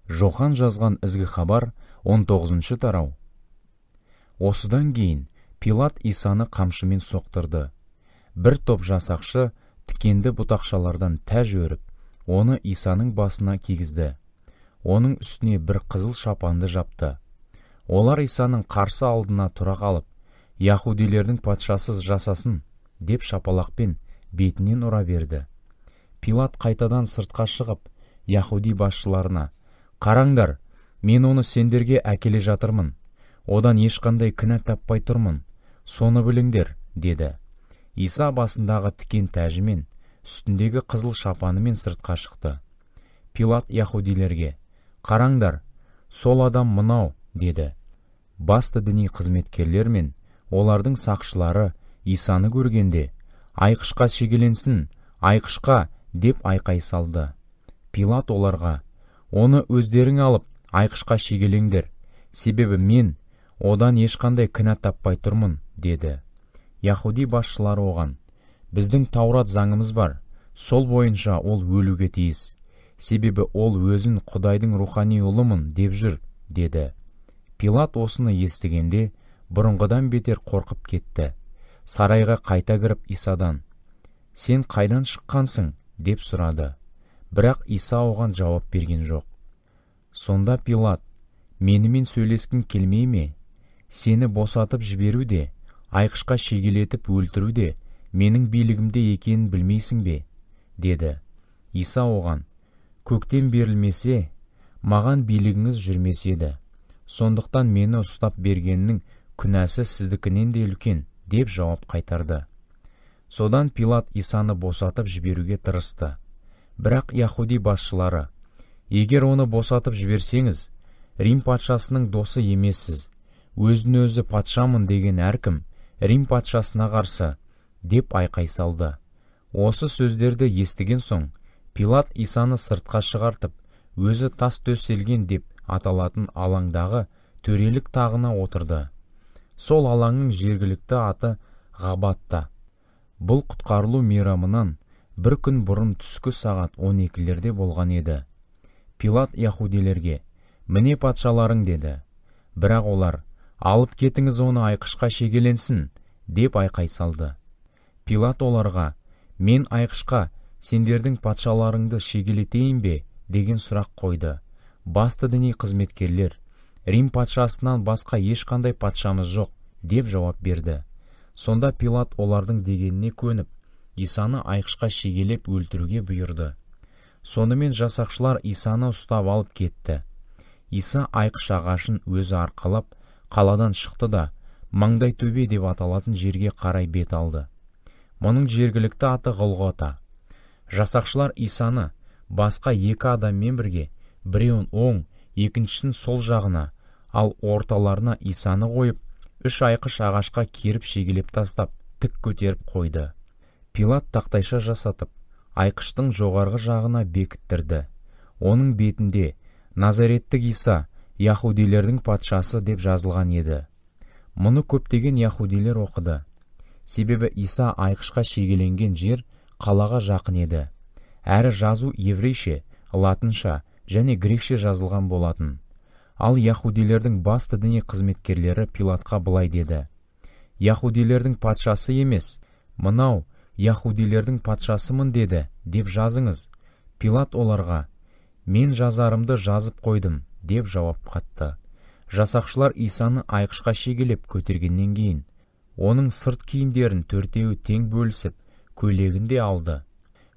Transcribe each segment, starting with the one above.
Жохан жазған ізгі хабар 19 тарау. Осыдан кейін Пилат Исаны қамшымен соқтырды. Бір топ жасақшы тікенді бұтақшалардан тәж өріп, оны Исаның басына кигізді. Оның үстіне бір қызыл шапанды жапты. Олар Исаның қарсы алдына тұра қалып, Яһудилердің патшасы жасасын деп шапалақпен бетінен ұра берді. Пилат қайтадан сыртқа шығып, Яһуди басшыларына: «Қараңдар, мен оны сендерге әкеле жатырмын. Одан ешқандай кінә таппай тұрмын. Соны біліңдер», деді. Иса басындағы тікен тәжімен, үстіндегі қызыл шапанымен сыртқа шықты. Пилат Яһудилерге: «Қараңдар, сол адам мынау», деді. Басты діни қызметкерлер мен олардың сақшылары Исаны көргенде: «Айқышқа шегеленсін, айқышқа!» деп айқай салды. Пилат оларға: «Оны өздерің алып, айқышқа шегелеңдер, себебі мен одан ешқандай кінә таппай тұрмын», деді. Яһуди басшылары оған: «Біздің Таурат заңымыз бар, сол бойынша ол өлуге тиіс, себебі ол өзін Құдайдың рухани ұлымын деп жүр», деді. Пилат осыны естігенде бұрынғыдан бетер қорқып кетті. Сарайға қайта кіріп Исадан: «Сен қайдан шыққансың?» деп сұрады. Бірақ Иса оған жауап берген жоқ. Сонда Пилат: «Менімен сөйлескің келмей ме? Сені босатып жіберу де, айқышқа шегелетіп өлтіру де менің билігімде екенін білмейсің бе?» деді. Иса оған: «Көктен берілмесе, маған билігіңіз жүрмес еді. Сондықтан мені ұстап бергеннің күнәсі сіздікінен де үлкен», деп жауап қайтарды. Содан Пилат Исаны босатып жіберуге тырысты. Бірақ Яһуди басшылары: «Егер оны босатып жіберсеңіз, Рим патшасының досы емессіз. Өзін өзі патшамын деген әркім Рим патшасына қарсы», деп айқай салды. Осы сөздерді естіген соң Пилат Исаны сыртқа шығартып, өзі тас төселген деп аталатын алаңдағы төрелік тағына отырды. Сол алаңның жергілікті аты Ғабатта. Бұл құтқарылу мейрамынан бір күн бұрын түскі сағат 12-лерде болған еді. Пилат Яһудилерге: «Міне патшаларың», деді. Бірақ олар: «Алып кетіңіз, оны айқышқа шегеленсін», деп айқай салды. Пилат оларға: «Мен айқышқа сендердің патшаларыңды шегелетейін бе?» деген сұрақ қойды. Басты діни қызметкерлер: «Рим патшасынан басқа ешқандай патшамыз жоқ», деп жауап берді. Сонда Пилат олардың дегеніне көніп, Исаны айқышқа шегелеп өлтіруге бұйырды. Сонымен жасақшылар Исаны ұстап алып кетті. Иса айқыш ағашын өзі арқалап қаладан шықты да Маңдай төбе деп аталатын жерге қарай бет алды. Мұның жергілікті аты Голгота. Жасақшылар Исаны басқа екі адаммен бірге, біреуін оң, екіншісін сол жағына, ал орталарына Исаны қойып, 3 айқыш ағашқа керіп шегелеп тастап, тік көтеріп қойды. Пилат тақтайша жасатып, айқыштың жоғарғы жағына бекіттірді. Оның бетінде Назареттік Иса, Яһудилердің патшасы деп жазылған еді. Мұны көптеген яһудилер оқыды. Себебі Иса айқышқа шегеленген жер қалаға жақын еді. Әрі жазу еврейше, латынша және грекше жазылған болатын. Ал яһудилердің басты діни қызметкерлері Пилатқа былай деді: «Яһудилердің патшасы емес, мынау яһудилердің патшасымын деді, деп жазыңыз». Пилат оларға: «Мен жазарымды жазып қойдым», деп жауап қатты. Жасақшылар Исаны айқышқа шегелеп көтергеннен кейін, оның сырт киімдерін 4-еуі тең бөлісіп, көйлегін де алды.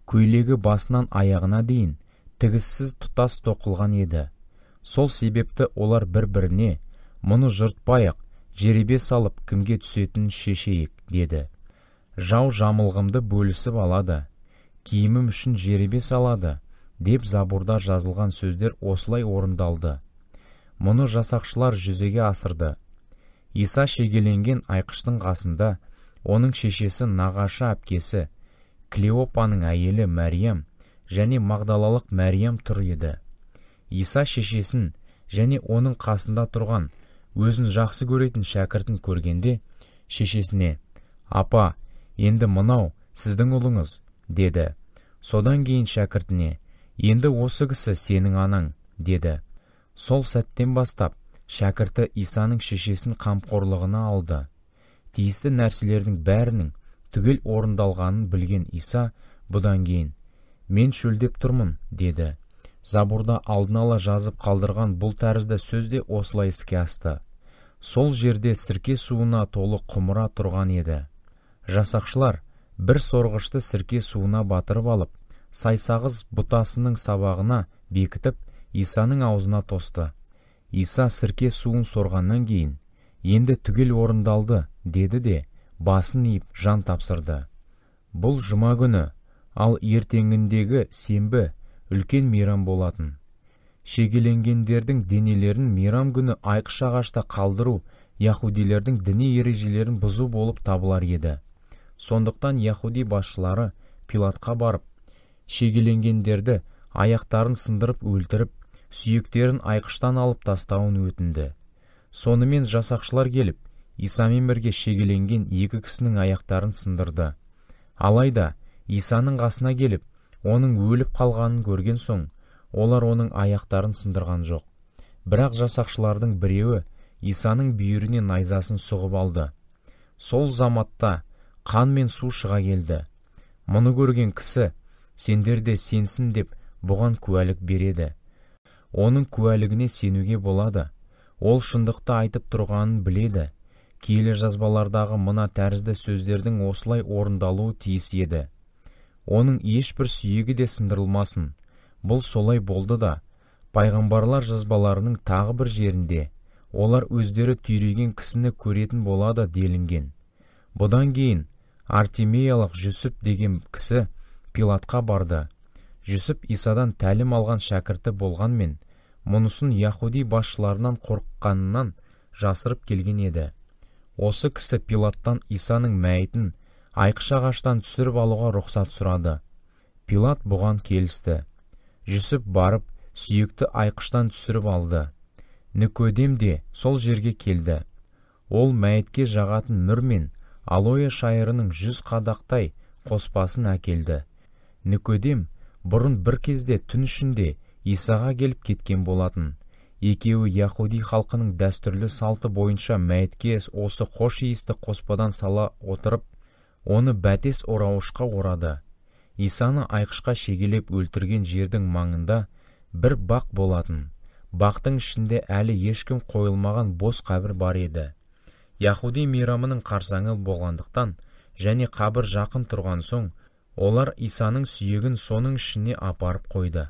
Көйлегі басынан аяғына дейін тігіссіз тұтас тоқылған еді. Сол себепті олар бір-біріне: «Мұны жыртпайық, жеребе салып кімге түсетінін шешейік», деді. «Жау жамылғымды бөлісіп алады, киімім үшін жеребе салады», деп Забурда жазылған сөздер осылай орындалды. Мұны жасақшылар жүзеге асырды. Иса шегеленген айқыштың қасында оның шешесі нағашы әпкесі Клеопаның әйелі Мәриям және Магдалалық Мәриям тұр еді. Иса шешесін және оның қасында тұрған өзін жақсы көретін шәкіртін көргенде шешесіне: «Апа, енді мынау сіздің ұлыңыз», деді. Содан кейін шәкіртіне: «Енді осы кісі сенің анаң», деді. Сол сәттен бастап шәкірті Исаның шешесін қамқорлығына алды. Тиісті нәрселердің бәрінің түгел орындалғанын білген Иса бұдан кейін «Мен шөлдеп тұрмын» деді. Забурда алдын ала жазып қалдырған бұл тәрізді сөзде осылай іске асты. Сол жерде сірке суына толы құмыра тұрған еді. Жасақшылар бір сорғышты сірке суына батырып алып, сайсағыз бұтасының сабағына бекітіп, Исаның аузына тосты. Иса сірке суын сорғаннан кейін, «Енді түгел орындалды» деді де, басын иіп жан тапсырды. Бұл жұма күні, ал ертеңіндегі сенбі үлкен мейрам болатын. Шегеленгендердің денелерін мейрам күні айқыш ағашта қалдыру яһудилердің діни ережелерін бұзу болып табылар еді. Сондықтан яһуди басшылары Пилатқа барып, шегеленгендерді аяқтарын сындырып өлтіріп, сүйектерін айқыштан алып тастауын өтінді. Сонымен жасақшылар келіп, Исамен бірге шегеленген екі кісінің аяқтарын сындырды. Алайда Исаның қасына келіп, оның өліп қалғанын көрген соң, олар оның аяқтарын сындырған жоқ. Бірақ жасақшылардың біреуі Исаның бүйіріне найзасын сұғып алды. Сол заматта қан мен су шыға келді. Мұны көрген кісі, «Сендер де сенсін» деп бұған куәлік береді. Оның куәлігіне сенуге болады. Ол шындықты айтып тұрғанын біледі. Киелі жазбалардағы мына тәрізді сөздердің осылай орындалуы тиіс еді. Оның ешбір сүйегі де сындырылмасын. Бұл солай болды да, пайғамбарлар жазбаларының тағы бір жерінде олар өздері түйреген кісіні көретін болады делінген. Бұдан кейін Артемиялық Жүсіп деген кісі Пилатқа барды. Жүсіп Исадан тәлім алған шәкірті болғанмен, мұнысын яһуди басшыларынан қорыққанынан жасырып келген еді. Осы кісі Пилаттан Исаның мәйітін айқыш ағаштан түсіріп алуға рұқсат сұрады. Пилат бұған келісті. Жүсіп барып, сүйекті айқыштан түсіріп алды. Никодем де сол жерге келді. Ол мәйітке жағатын мүр мен алоэ шайырының 100 қадақтай қоспасын әкелді. Никодем бұрын бір кезде түн ішінде Исаға келіп кеткен болатын. Екеуі яһуди халқының дәстүрлі салты бойынша мәйітке осы хош иісті қоспадан сала отырып, оны бәтес орауышқа орады. Исаны айқышқа шегелеп өлтірген жердің маңында бір бақ болатын. Бақтың ішінде әлі ешкім қойылмаған бос қабір бар еді. Яһуди мейрамының қарсаңы болғандықтан және қабір жақын тұрған соң, олар Исаның сүйегін соның ішіне апарып қойды.